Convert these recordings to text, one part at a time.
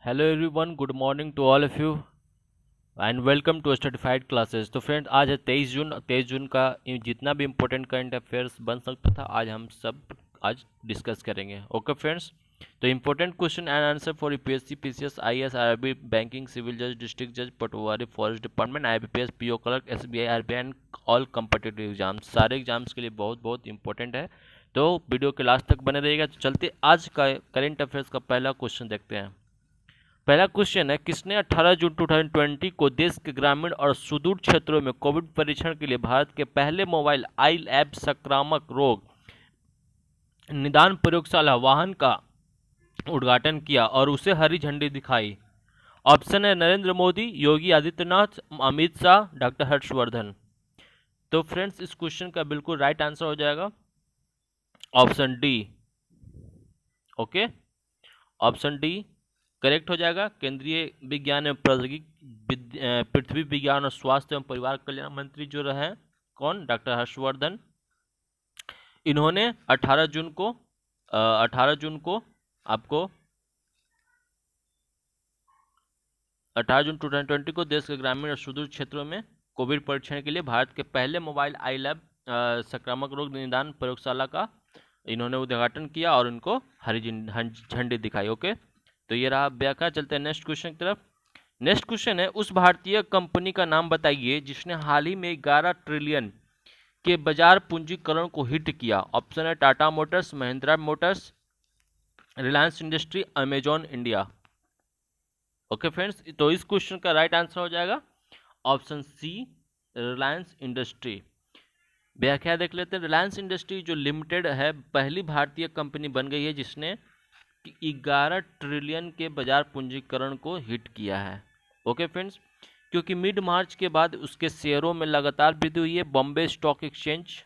Hello everyone, good morning to all of you and welcome to Studyfied classes. तो friends, आज है 23 जून। 23 जून का जितना भी इम्पोर्टेंट करंट अफेयर्स बन सकता था आज हम सब आज डिस्कस करेंगे। ओके फ्रेंड्स, तो important question and answer for UPSC, PCS, IAS, RRB, banking, civil जज, डिस्ट्रिक्ट जज, पटवारी, forest department, IBPS, PO clerk, SBI, RBI and all competitive exams, सारे एग्जाम्स के लिए बहुत बहुत इंपॉर्टेंट है। तो वीडियो के लास्ट तक बने रहिएगा। तो चलते आज का करंट अफेयर्स का पहला क्वेश्चन देखते हैं। पहला क्वेश्चन है, किसने 18 जून 2020 को देश के ग्रामीण और सुदूर क्षेत्रों में कोविड परीक्षण के लिए भारत के पहले मोबाइल आई लैब संक्रामक रोग निदान प्रयोगशाला वाहन का उद्घाटन किया और उसे हरी झंडी दिखाई? ऑप्शन है नरेंद्र मोदी, योगी आदित्यनाथ, अमित शाह, डॉक्टर हर्षवर्धन। तो फ्रेंड्स, इस क्वेश्चन का बिल्कुल राइट आंसर हो जाएगा option D. Okay, option D correct हो जाएगा। केंद्रीय विज्ञान एवं प्रौद्योगिकी पृथ्वी विज्ञान और स्वास्थ्य एवं परिवार कल्याण मंत्री जो रहे कौन, डॉक्टर हर्षवर्धन। इन्होंने 18 जून को 18 जून को आपको 18 जून 2020 को देश के ग्रामीण और सुदूर क्षेत्रों में कोविड परीक्षण के लिए भारत के पहले मोबाइल आई लैब संक्रामक रोग निदान प्रयोगशाला का इन्होंने उद्घाटन किया और उनको हरी झंडी दिखाई। ओके, तो ये रहा व्याख्या। चलते हैं नेक्स्ट क्वेश्चन की तरफ। नेक्स्ट क्वेश्चन है, उस भारतीय कंपनी का नाम बताइए जिसने हाल ही में 11 ट्रिलियन के बाजार पूंजीकरण को हिट किया। ऑप्शन है Tata Motors, Mahindra Motors, Reliance industry, Amazon India. Okay friends, तो इस क्वेश्चन का राइट आंसर हो जाएगा ऑप्शन सी, रिलायंस इंडस्ट्री। व्याख्या देख लेते हैं। रिलायंस इंडस्ट्री जो लिमिटेड है पहली भारतीय कंपनी बन गई है जिसने 11 ट्रिलियन के बाजार पूंजीकरण को हिट किया है। ओके फ्रेंड्स, क्योंकि मिड मार्च के बाद उसके शेयरों में लगातार वृद्धि हुई है। Bombay stock exchange,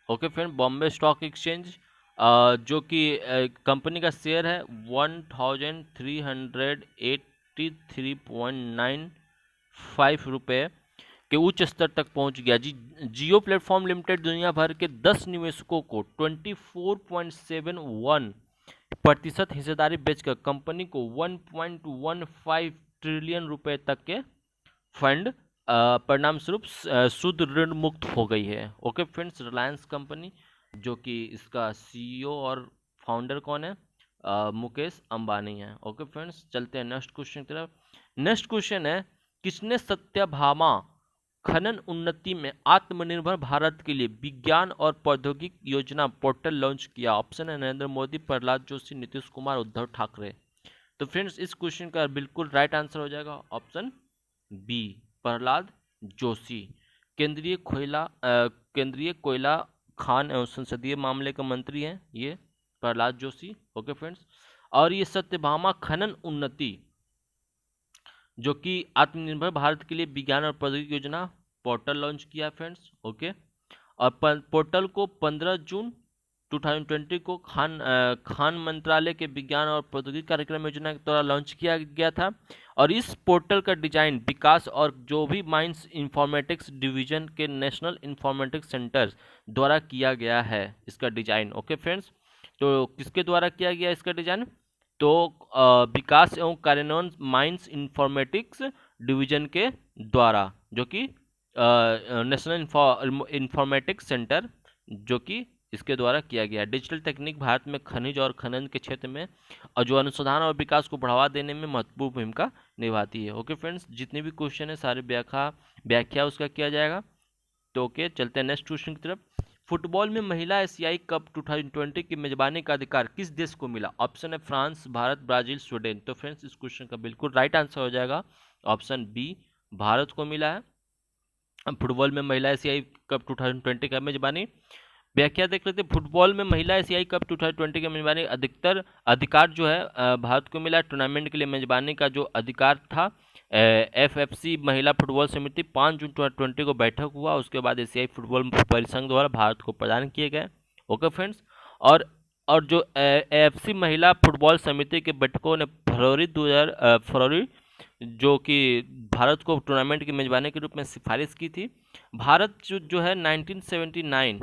okay friend, Bombay stock exchange जो कि कंपनी का शेयर है 1383.95 रुपये के उच्च स्तर तक पहुंच गया। जियो प्लेटफॉर्म लिमिटेड दुनिया भर के 10 निवेशकों को 24.71% हिस्सेदारी बेचकर कंपनी को 1.15 ट्रिलियन रुपए तक के फंड परिणाम स्वरूप शुद्ध ऋण मुक्त हो गई है। ओके फ्रेंड्स, रिलायंस कंपनी जो कि इसका सीईओ और फाउंडर कौन है, मुकेश अंबानी है। ओके फ्रेंड्स, चलते हैं नेक्स्ट क्वेश्चन की तरफ। नेक्स्ट क्वेश्चन है, किसने सत्यभामा खनन उन्नति में आत्मनिर्भर भारत के लिए विज्ञान और प्रौद्योगिकी योजना पोर्टल लॉन्च किया? ऑप्शन है नरेंद्र मोदी, प्रहलाद जोशी, नीतीश कुमार, उद्धव ठाकरे। तो फ्रेंड्स, इस क्वेश्चन का बिल्कुल राइट आंसर हो जाएगा ऑप्शन बी, प्रहलाद जोशी। केंद्रीय कोयला खान एवं संसदीय मामले के मंत्री हैं ये प्रहलाद जोशी। ओके फ्रेंड्स, और ये सत्यभामा खनन उन्नति जो कि आत्मनिर्भर भारत के लिए विज्ञान और प्रौद्योगिकी योजना पोर्टल लॉन्च किया फ्रेंड्स। ओके, और पोर्टल को 15 जून 2020 को खान मंत्रालय के विज्ञान और प्रौद्योगिकी कार्यक्रम योजना के द्वारा लॉन्च किया गया था। और इस पोर्टल का डिजाइन विकास और जो भी माइंस इंफॉर्मेटिक्स डिवीजन के नेशनल इंफॉर्मेटिक्स सेंटर द्वारा किया गया है इसका डिजाइन। ओके फ्रेंड्स, तो किसके द्वारा किया गया इसका डिजाइन? तो विकास एवं कार्यान्वयन माइंस इंफॉर्मेटिक्स डिवीजन के द्वारा, जो कि नेशनल इंफॉर्मेटिक्स सेंटर जो कि इसके द्वारा किया गया। डिजिटल तकनीक भारत में खनिज और खनन के क्षेत्र में और जो अनुसंधान और विकास को बढ़ावा देने में महत्वपूर्ण भूमिका निभाती है। ओके फ्रेंड्स, जितने भी क्वेश्चन है सारे व्याख्या उसका किया जाएगा। तो ओके, चलते हैं नेक्स्ट क्वेश्चन की तरफ। फुटबॉल में महिला एशियाई कप 2020 की मेजबानी का अधिकार किस देश को मिला? ऑप्शन है फ्रांस, भारत, ब्राजील, स्वीडन। तो फ्रेंड्स, इस क्वेश्चन का बिल्कुल राइट आंसर हो जाएगा ऑप्शन बी, भारत को मिला है फुटबॉल में महिला एशियाई कप 2020 का मेजबानी। व्याख्या देख लेते हैं। फुटबॉल में महिला एशियाई कप 2020 की मेजबानी अधिकार जो है भारत को मिला। टूर्नामेंट के लिए मेजबानी का जो अधिकार था एफएफसी महिला फुटबॉल समिति 5 जून 2020 को बैठक हुआ, उसके बाद एशियाई फुटबॉल परिसंघ द्वारा भारत को प्रदान किए गए। ओके फ्रेंड्स, और जो एएफसी महिला फुटबॉल समिति के बैठकों ने फरवरी जो कि भारत को टूर्नामेंट की मेजबानी के रूप में सिफारिश की थी। भारत जो है 1979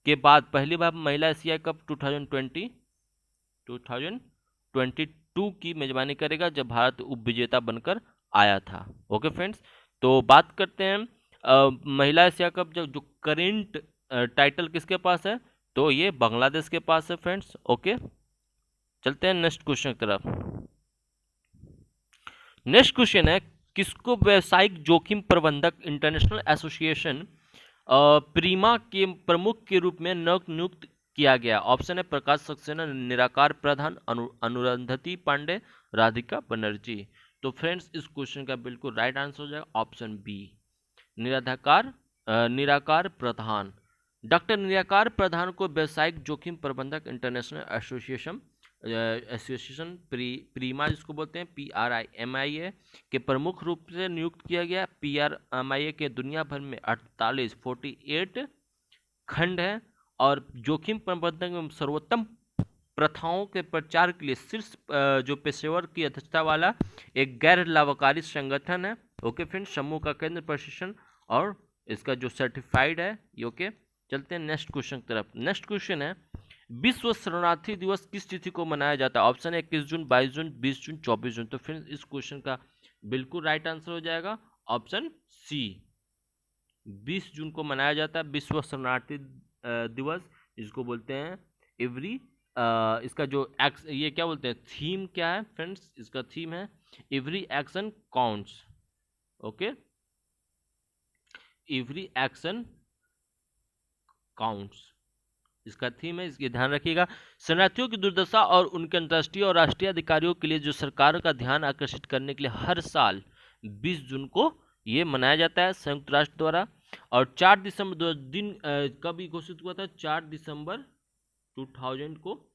के बाद पहली बार महिला एशिया कप 2020 2022 की मेजबानी करेगा, जब भारत उप विजेता बनकर आया था। ओके फ्रेंड्स, तो बात करते हैं महिला एशिया कप जो करेंट टाइटल किसके पास है, तो ये बांग्लादेश के पास है फ्रेंड्स। ओके, चलते हैं नेक्स्ट क्वेश्चन की तरफ। नेक्स्ट क्वेश्चन है, किसको व्यावसायिक जोखिम प्रबंधक इंटरनेशनल एसोसिएशन प्रीमा के प्रमुख के रूप में नियुक्त किया गया? ऑप्शन है प्रकाश सक्सेना, निराकार प्रधान, अनुरुंधति पांडे, राधिका बनर्जी। तो फ्रेंड्स इस क्वेश्चन का बिल्कुल राइट आंसर हो जाएगा ऑप्शन बी, निराकार प्रधान। डॉक्टर निराकार प्रधान को व्यावसायिक जोखिम प्रबंधक इंटरनेशनल एसोसिएशन प्रीमा जिसको बोलते हैं PRIMIA के प्रमुख रूप से नियुक्त किया गया। PRIMIA के दुनिया भर में 48 खंड है और जोखिम प्रबंधन में सर्वोत्तम प्रथाओं के प्रचार के लिए शीर्ष जो पेशेवर की अध्यक्षता वाला एक गैर लाभकारी संगठन है। ओके फ्रेंड्स, समूह का केंद्र प्रशिक्षण और इसका जो सर्टिफाइड है ये। ओके, चलते हैं नेक्स्ट क्वेश्चन की तरफ। नेक्स्ट क्वेश्चन है, विश्व शरणार्थी दिवस किस तिथि को मनाया जाता है? ऑप्शन है 21 जून, 22 जून, 20 जून, 24 जून। तो फ्रेंड्स इस क्वेश्चन का बिल्कुल राइट आंसर हो जाएगा ऑप्शन सी, 20 जून को मनाया जाता है विश्व शरणार्थी दिवस, जिसको बोलते हैं एवरी इसका जो ये क्या बोलते हैं, थीम क्या है फ्रेंड्स, इसका थीम है every action counts. Okay, every action counts इसका थीम है, इसके ध्यान रखिएगा। शरणार्थियों की दुर्दशा और उनके अंतर्राष्ट्रीय और राष्ट्रीय अधिकारियों के लिए जो सरकार का ध्यान आकर्षित करने के लिए हर साल 20 जून को ये मनाया जाता है संयुक्त राष्ट्र द्वारा। और 4 दिसंबर दिन कब घोषित हुआ था? 4 दिसंबर 2000 को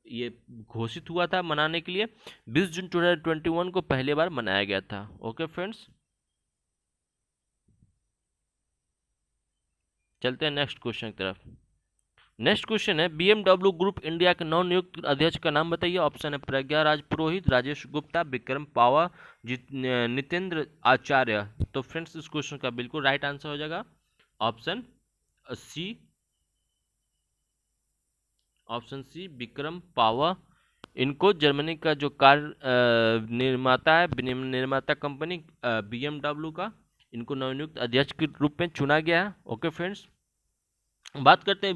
ये घोषित हुआ था मनाने के लिए। 20 जून 2021 को पहले बार मनाया गया था। ओके फ्रेंड्स, चलते हैं नेक्स्ट क्वेश्चन की तरफ। नेक्स्ट क्वेश्चन है, BMW ग्रुप इंडिया के नवनियुक्त अध्यक्ष का नाम बताइए। ऑप्शन है प्रज्ञा राज पुरोहित, राजेश गुप्ता, विक्रम पावा, नितेंद्र आचार्य। तो फ्रेंड्स इस क्वेश्चन का बिल्कुल राइट आंसर हो जाएगा option C, option C Vikram Pawa. इनको जर्मनी का जो कार निर्माता है, निर्माता कंपनी BMW का, इनको नवनियुक्त अध्यक्ष के रूप में चुना गया है। ओके फ्रेंड्स, बात करते हैं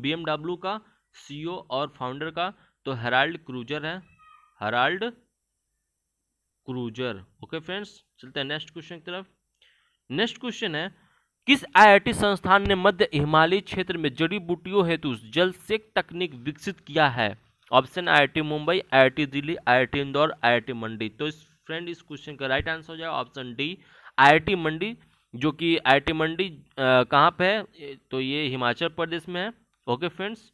BMW का CEO और फाउंडर का, तो हेराल्ड क्रूजर है, हेराल्ड क्रूजर। ओके फ्रेंड्स, चलते हैं नेक्स्ट क्वेश्चन की तरफ। नेक्स्ट क्वेश्चन है, किस IIT संस्थान ने मध्य हिमालयी क्षेत्र में जड़ी बूटियों हेतु जल सेक तकनीक विकसित किया है? Option IIT Mumbai, IIT Delhi, IIT Indore, IIT मंडी। तो इस फ्रेंड इस क्वेश्चन का राइट आंसर हो जाएगा ऑप्शन डी, IIT मंडी, जो कि IIT मंडी कहाँ पे है? तो ये हिमाचल प्रदेश में है। ओके फ्रेंड्स,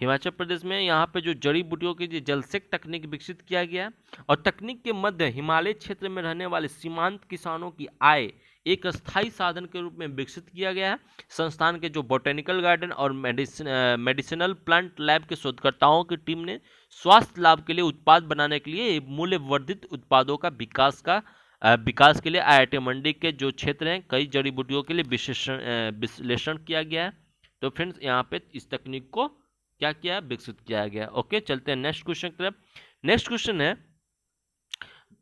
हिमाचल प्रदेश में यहाँ पे जो जड़ी बूटियों की जलसेक तकनीक विकसित किया गया है और तकनीक के मध्य हिमालय क्षेत्र में रहने वाले सीमांत किसानों की आय एक स्थायी साधन के रूप में विकसित किया गया है। संस्थान के जो बोटेनिकल गार्डन और मेडिसिनल प्लांट लैब के शोधकर्ताओं की टीम ने स्वास्थ्य लाभ के लिए उत्पाद बनाने के लिए मूल्य वर्धित उत्पादों का विकास के लिए IIT मंडी के जो क्षेत्र हैं कई जड़ी बूटियों के लिए विश्लेषण किया गया है। तो फ्रेंड्स यहाँ पे इस तकनीक को क्या किया, विकसित किया गया। ओके, चलते हैं नेक्स्ट क्वेश्चन की तरफ। नेक्स्ट क्वेश्चन है,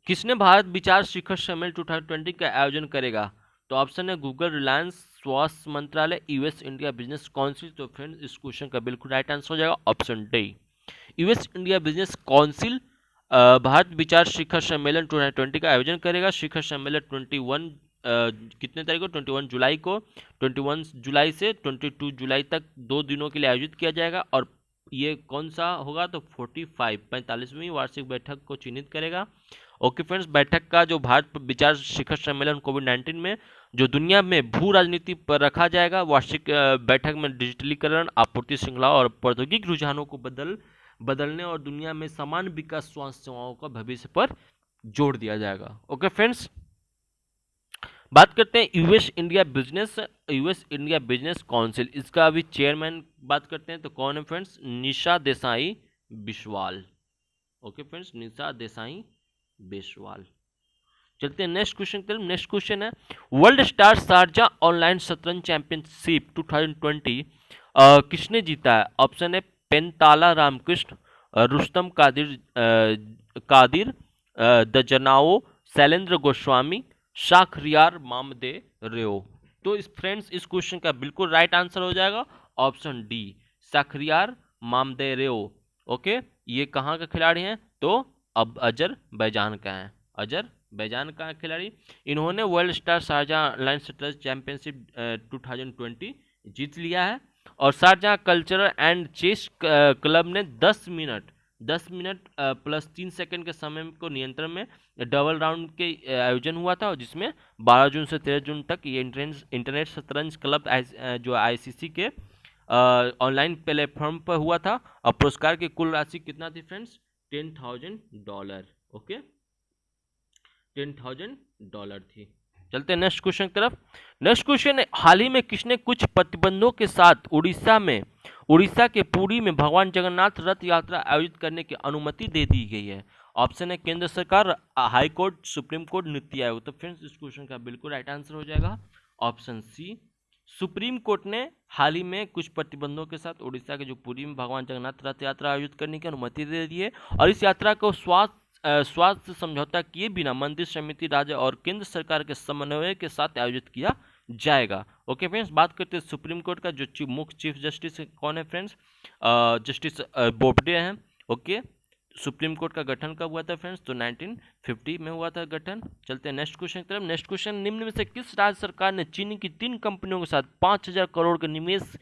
किसने भारत विचार शिखर सम्मेलन 2020 का आयोजन करेगा? तो ऑप्शन है गूगल, रिलायंस, स्वास्थ्य मंत्रालय, US इंडिया बिजनेस काउंसिल। तो फ्रेंड्स इस क्वेश्चन का बिल्कुल राइट आंसर हो जाएगा option D, US India business council Bharat विचार शिखर सम्मेलन 2020 का आयोजन करेगा। शिखर सम्मेलन 21 कितने तारीख को? 21 जुलाई को। 21 जुलाई से 22 जुलाई तक 2 दिनों के लिए आयोजित किया जाएगा। और ये कौन सा होगा? तो 45वीं वार्षिक बैठक को चिन्हित करेगा। ओके फ्रेंड्स, बैठक का जो भारत विचार शिखर सम्मेलन कोविड-19 में जो दुनिया में भू राजनीति पर रखा जाएगा। वार्षिक बैठक में डिजिटलीकरण, आपूर्ति श्रृंखला और प्रौद्योगिक रुझानों को बदलने और दुनिया में समान विकास स्वास्थ्य सेवाओं का भविष्य पर जोड़ दिया जाएगा। ओके फ्रेंड्स, बात करते हैं US इंडिया बिजनेस काउंसिल। इसका अभी चेयरमैन बात करते हैं तो कौन है फ्रेंड्स? निशा देसाई बिस्वाल। ओके फ्रेंड्स, निशा देसाई बिस्वाल। चलते हैं नेक्स्ट क्वेश्चन की तरफ। नेक्स्ट क्वेश्चन है, वर्ल्ड स्टार शारजा ऑनलाइन शतरंज चैंपियनशिप 2020 किसने जीता है? ऑप्शन है पेंताला रामकृष्ण, रुस्तम कादिर, दजनाओ, शैलेंद्र गोस्वामी, शाखरियार मामदे रेओ। तो इस फ्रेंड्स इस क्वेश्चन का बिल्कुल राइट आंसर हो जाएगा ऑप्शन डी, शाखरियार मामदे रेओ। ओके, ये कहाँ का खिलाड़ी हैं? तो अब अजरबैजान का है, अजरबैजान का खिलाड़ी। इन्होंने world star Sharjah online shuttle championship 2020 जीत लिया है। और Sharjah cultural and chess club ने 10 मिनट प्लस 3 सेकंड के समय को नियंत्रण में डबल राउंड के आयोजन हुआ था, और जिसमें 12 जून से 13 जून तक ये इंटरनेट शतरंज क्लब जो आईसीसी के ऑनलाइन प्लेटफॉर्म पर हुआ था। और पुरस्कार की कुल राशि कितना थी फ्रेंड्स? $10,000। ओके, $10,000 थी। चलते हैं नेक्स्ट क्वेश्चन की तरफ। नेक्स्ट क्वेश्चन है, हाल ही में किसने कुछ प्रतिबंधों के साथ उड़ीसा के पुरी में भगवान जगन्नाथ रथ यात्रा आयोजित करने की अनुमति दे दी गई है? ऑप्शन है केंद्र सरकार, high court, supreme court, NITI Aayog. तो फ्रेंड्स इस क्वेश्चन का बिल्कुल राइट आंसर हो जाएगा ऑप्शन सी, सुप्रीम कोर्ट ने हाल ही में कुछ प्रतिबंधों के साथ उड़ीसा के जो पुरी में भगवान जगन्नाथ रथ यात्रा आयोजित करने की अनुमति दे दी है। और इस यात्रा को स्वास्थ्य समझौता किए बिना मंदिर समिति, राज्य और केंद्र सरकार के समन्वय के साथ आयोजित किया जाएगा। ओके फ्रेंड्स, बात करते हैं सुप्रीम कोर्ट का जो मुख्य चीफ जस्टिस कौन है फ्रेंड्स? जस्टिस बोबडे हैं। ओके, सुप्रीम कोर्ट का गठन कब हुआ था फ्रेंड्स? तो 1950 में हुआ था गठन। चलते हैं नेक्स्ट क्वेश्चन की तरफ। नेक्स्ट क्वेश्चन, निम्न में से किस राज्य सरकार ने चीनी की 3 कंपनियों के साथ 5,000 करोड़ का निवेश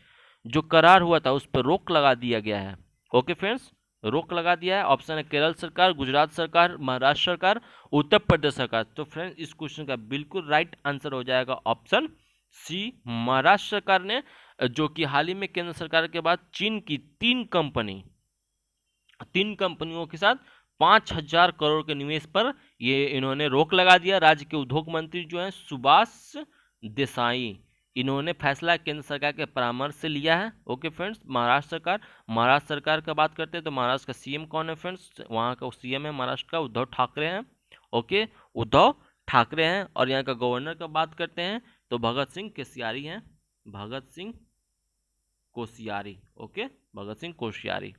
जो करार हुआ था उस पर रोक लगा दिया गया है? ओके फ्रेंड्स, रोक लगा दिया है। ऑप्शन है केरल सरकार, गुजरात सरकार, महाराष्ट्र सरकार, उत्तर प्रदेश सरकार। तो फ्रेंड्स इस क्वेश्चन का बिल्कुल राइट आंसर हो जाएगा ऑप्शन सी, महाराष्ट्र सरकार ने, जो कि हाल ही में केंद्र सरकार के बाद चीन की 3 कंपनियों के साथ 5,000 करोड़ के निवेश पर ये इन्होंने रोक लगा दिया। राज्य के उद्योग मंत्री जो हैं सुभाष देसाई, इन्होंने फैसला केंद्र सरकार के परामर्श से लिया है। ओके फ्रेंड्स, महाराष्ट्र सरकार का बात करते हैं तो महाराष्ट्र का सीएम कौन है फ्रेंड्स? वहाँ का सीएम है महाराष्ट्र का उद्धव ठाकरे हैं। ओके, उद्धव ठाकरे हैं। और यहाँ का गवर्नर का बात करते हैं तो भगत सिंह कोश्यारी हैं, भगत सिंह कोश्यारी। ओके, भगत सिंह कोश्यारी।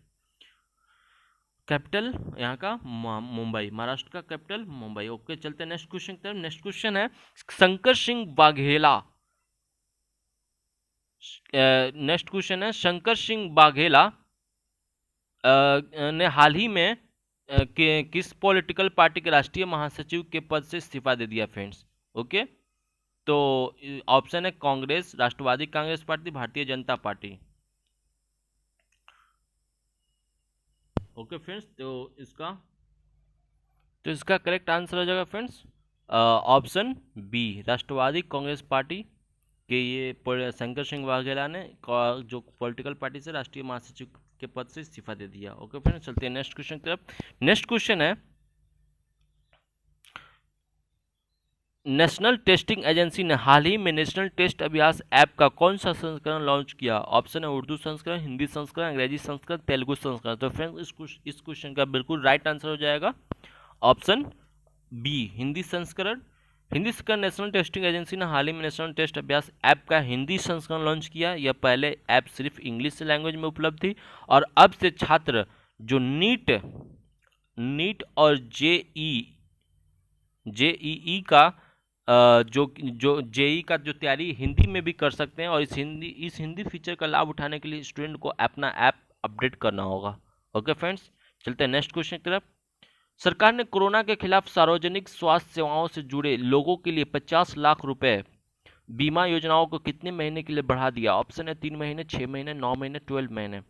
कैपिटल यहाँ का मुंबई, महाराष्ट्र का कैपिटल मुंबई। ओके, चलते हैं नेक्स्ट क्वेश्चन की तरफ। नेक्स्ट क्वेश्चन है, शंकर सिंह वाघेला, नेक्स्ट क्वेश्चन है, शंकर सिंह वाघेला ने हाल ही में किस पॉलिटिकल पार्टी के राष्ट्रीय महासचिव के पद से इस्तीफा दे दिया फ्रेंड्स? ओके, तो ऑप्शन है कांग्रेस, राष्ट्रवादी Congress party, Bharatiya Janata party. Okay friends, तो इसका करेक्ट आंसर हो जाएगा फ्रेंड्स ऑप्शन बी, राष्ट्रवादी कांग्रेस पार्टी के ये शंकर सिंह वाघेला ने जो पॉलिटिकल पार्टी से राष्ट्रीय महासचिव के पद से इस्तीफा दे दिया। ओके फ्रेंड्स, चलते हैं नेक्स्ट क्वेश्चन की तरफ। नेक्स्ट क्वेश्चन है, नेशनल टेस्टिंग एजेंसी ने हाल ही में नेशनल टेस्ट अभ्यास ऐप का कौन सा संस्करण लॉन्च किया? ऑप्शन है उर्दू संस्करण, हिंदी संस्करण, अंग्रेजी संस्करण, तेलुगु संस्करण। तो फ्रेंड्स इस क्वेश्चन का बिल्कुल राइट आंसर हो जाएगा ऑप्शन बी, हिंदी संस्करण। हिंदी संस्करण, नेशनल टेस्टिंग एजेंसी ने हाल ही में नेशनल टेस्ट अभ्यास ऐप का हिंदी संस्करण लॉन्च किया। यह पहले ऐप सिर्फ इंग्लिश लैंग्वेज में उपलब्ध थी, और अब से छात्र जो नीट और जेईई का जो जेई का जो तैयारी हिंदी में भी कर सकते हैं। और इस हिंदी फीचर का लाभ उठाने के लिए स्टूडेंट को अपना ऐप अपडेट करना होगा। ओके फ्रेंड्स, चलते हैं नेक्स्ट क्वेश्चन की तरफ। सरकार ने कोरोना के खिलाफ सार्वजनिक स्वास्थ्य सेवाओं से जुड़े लोगों के लिए 50 लाख रुपए बीमा योजनाओं को कितने महीने के लिए बढ़ा दिया? ऑप्शन है 3 महीने, 6 महीने, 9 महीने, 12 महीने।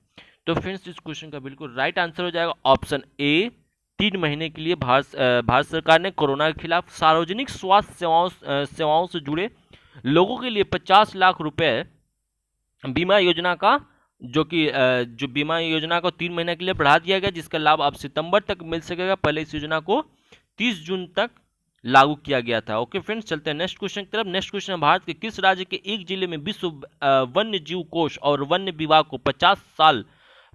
तो फ्रेंड्स इस क्वेश्चन का बिल्कुल राइट आंसर हो जाएगा ऑप्शन ए, 3 महीने के लिए भारत सरकार ने कोरोना के खिलाफ सार्वजनिक स्वास्थ्य सेवाओं से जुड़े लोगों के लिए 50 लाख रुपए बीमा योजना का जो बीमा योजना को 3 महीने के लिए बढ़ा दिया गया, जिसका लाभ अब सितंबर तक मिल सकेगा। पहले इस योजना को 30 जून तक लागू किया गया था। ओके फ्रेंड्स, चलते हैं नेक्स्ट क्वेश्चन की तरफ। नेक्स्ट क्वेश्चन है, भारत के किस राज्य के एक जिले में विश्व वन्य जीव कोष और वन्य विभाग को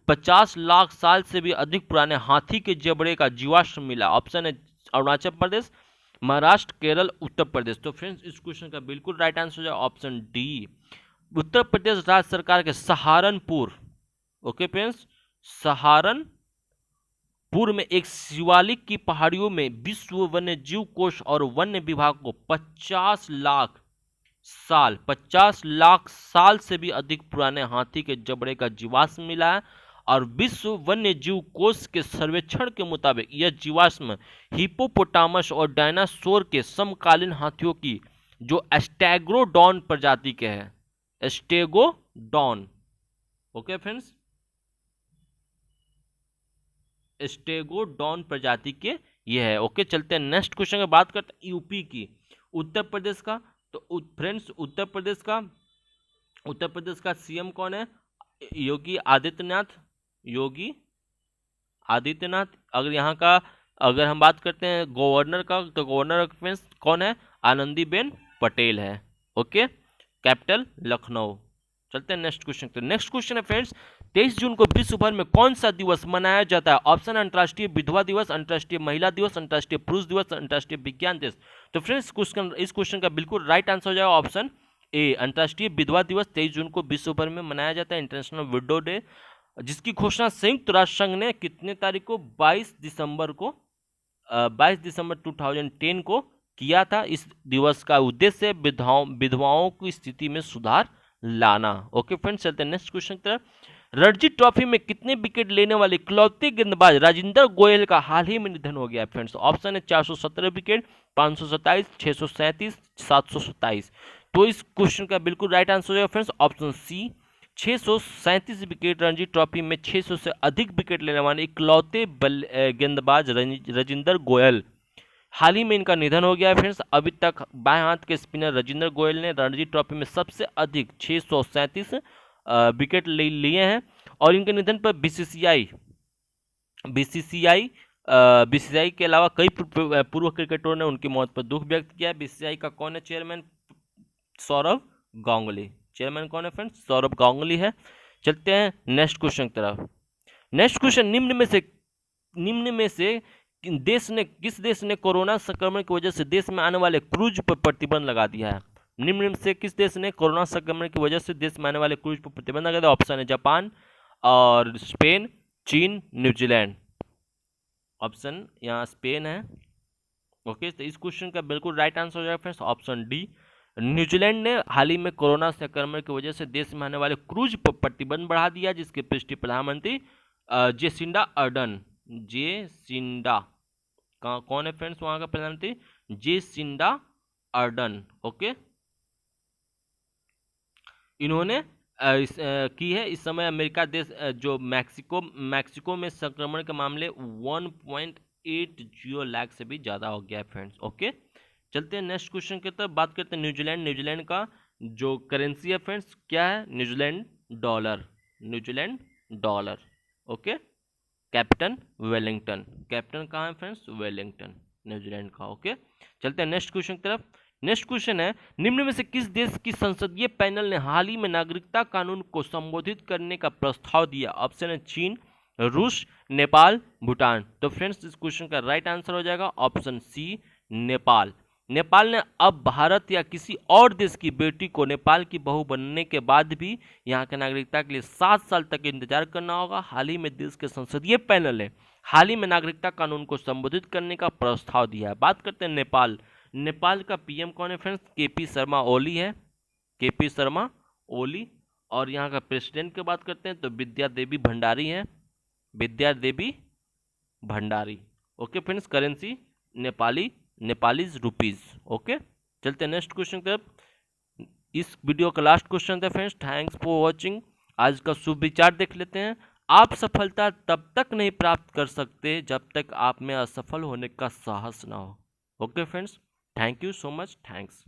50 लाख साल से भी अधिक पुराने हाथी के जबड़े का जीवाश्म मिला? ऑप्शन है अरुणाचल प्रदेश, महाराष्ट्र, केरल, उत्तर प्रदेश। तो फ्रेंड्स इस क्वेश्चन का बिल्कुल राइट आंसर हो जाए ऑप्शन डी, उत्तर प्रदेश राज्य सरकार के सहारनपुर। ओके फ्रेंड्स, सहारनपुर पूर्व में एक शिवालिक की पहाड़ियों में विश्व वन्य जीव कोष और वन्य विभाग को 50 लाख साल से भी अधिक पुराने हाथी के जबड़े का जीवाश्म मिला है। और विश्व वन्य जीव कोष के सर्वेक्षण के मुताबिक यह जीवाश्म हिप्पोपोटामस और डायनासोर के समकालीन हाथियों की जो स्टेगोडॉन प्रजाति के हैं, स्टेगोडॉन, ओके फ्रेंड्स, स्टेगोडॉन प्रजाति के ये है। ओके, चलते हैं नेक्स्ट क्वेश्चन की बात करते हैं यूपी की, उत्तर प्रदेश का। तो फ्रेंड्स उत्तर प्रदेश का सीएम कौन है? योगी आदित्यनाथ। अगर यहाँ का अगर हम बात करते हैं गवर्नर का, तो गवर्नर फ्रेंड्स कौन है? आनंदीबेन पटेल है। Okay, capital Lucknow. चलते हैं नेक्स्ट क्वेश्चन। तो नेक्स्ट क्वेश्चन है फ्रेंड्स, 23 जून को विश्व भर में कौन सा दिवस मनाया जाता है? ऑप्शन अंतर्राष्ट्रीय विधवा दिवस, अंतर्राष्ट्रीय महिला दिवस, अंतर्राष्ट्रीय पुरुष दिवस, अंतर्राष्ट्रीय विज्ञान दिवस। तो फ्रेंड्स इस क्वेश्चन का बिल्कुल राइट आंसर हो जाएगा ऑप्शन ए, अंतर्राष्ट्रीय विधवा दिवस 23 जून को विश्व भर में मनाया जाता है, इंटरनेशनल विडो डे, जिसकी घोषणा संयुक्त राष्ट्र संघ ने कितने तारीख को? 22 दिसंबर 2010 को किया था। इस दिवस का उद्देश्य विधवाओं की स्थिति में सुधार लाना। ओके फ्रेंड्स, चलते हैं नेक्स्ट क्वेश्चन की तरफ। रणजी ट्रॉफी में कितने विकेट लेने वाले इकलौते गेंदबाज राजिंदर गोयल का हाल ही में निधन हो गया फ्रेंड्स? ऑप्शन है 417 विकेट, 527, 637, 727। तो इस क्वेश्चन का बिल्कुल राइट आंसर हो जाएगा friends option C, 637 wicket. Ranji trophy में 600 से अधिक विकेट लेने वाले इकलौते गेंदबाज राजिंदर गोयल, हाल ही में इनका निधन हो गया है फ्रेंड्स। अभी तक बाएं हाथ के स्पिनर राजिंदर गोयल ने रणजी ट्रॉफी में सबसे अधिक 637 विकेट लिए हैं। और इनके निधन पर बीसीसीआई के अलावा कई पूर्व क्रिकेटरों ने उनकी मौत पर दुख व्यक्त किया है। बीसीसीआई का कौन है चेयरमैन? सौरव गांगुली। चेयरमैन कौन है फ्रेंड्स? सौरव गांगुली है। चलते हैं नेक्स्ट क्वेश्चन की तरफ। नेक्स्ट क्वेश्चन, निम्न में से किस देश ने कोरोना संक्रमण की वजह से देश में आने वाले क्रूज पर प्रतिबंध लगा दिया है? निम्न में से किस देश ने कोरोना संक्रमण की वजह से देश में आने वाले क्रूज पर प्रतिबंध लगा दिया? ऑप्शन है जापान और स्पेन, चीन, न्यूजीलैंड। ऑप्शन यहाँ स्पेन है। ओके, तो इस क्वेश्चन का बिल्कुल राइट आंसर हो जाएगा फ्रेंड्स ऑप्शन डी, न्यूजीलैंड ने हाल ही में कोरोना संक्रमण की वजह से देश में आने वाले क्रूज पर प्रतिबंध बढ़ा दिया, जिसकी पुष्टि प्रधानमंत्री जेसिंडा अर्डन, कौन है फ्रेंड्स वहां का प्रधानमंत्री? Jacinda Ardern. ओके, इन्होंने की है। इस समय अमेरिका देश जो मैक्सिको में संक्रमण के मामले 1.80 लाख से भी ज़्यादा हो गया है फ्रेंड्स। ओके, चलते हैं नेक्स्ट क्वेश्चन की तरफ। बात करते हैं न्यूजीलैंड का जो करेंसी है फ्रेंड्स क्या है? New Zealand dollar. Okay, captain Wellington. Captain कहाँ है फ्रेंड्स? वेलिंगटन, न्यूजीलैंड का। ओके, चलते हैं नेक्स्ट क्वेश्चन की तरफ। नेक्स्ट क्वेश्चन है, निम्न में से किस देश की संसदीय पैनल ने हाल ही में नागरिकता कानून को संबोधित करने का प्रस्ताव दिया? ऑप्शन है चीन, रूस, नेपाल, भूटान। तो फ्रेंड्स इस क्वेश्चन का राइट आंसर हो जाएगा ऑप्शन सी, नेपाल। नेपाल ने अब भारत या किसी और देश की बेटी को नेपाल की बहू बनने के बाद भी यहाँ के नागरिकता के लिए 7 साल तक इंतजार करना होगा। हाल ही में देश के संसदीय पैनल ने हाल ही में नागरिकता कानून को संबोधित करने का प्रस्ताव दिया है। बात करते हैं नेपाल का पीएम कौन है फ्रेंड्स? केपी शर्मा ओली है, केपी शर्मा ओली। और यहाँ का प्रेसिडेंट की बात करते हैं तो विद्या देवी भंडारी है, Vidya Devi Bhandari. Okay friends, currency Nepalese rupees. Okay, चलते हैं नेक्स्ट क्वेश्चन की तरफ। इस वीडियो का लास्ट क्वेश्चन था फ्रेंड्स। Thanks for watching. आज का शुभ विचार देख लेते हैं। आप सफलता तब तक नहीं प्राप्त कर सकते जब तक आप में असफल होने का साहस ना हो। Okay friends, thank you so much, thanks.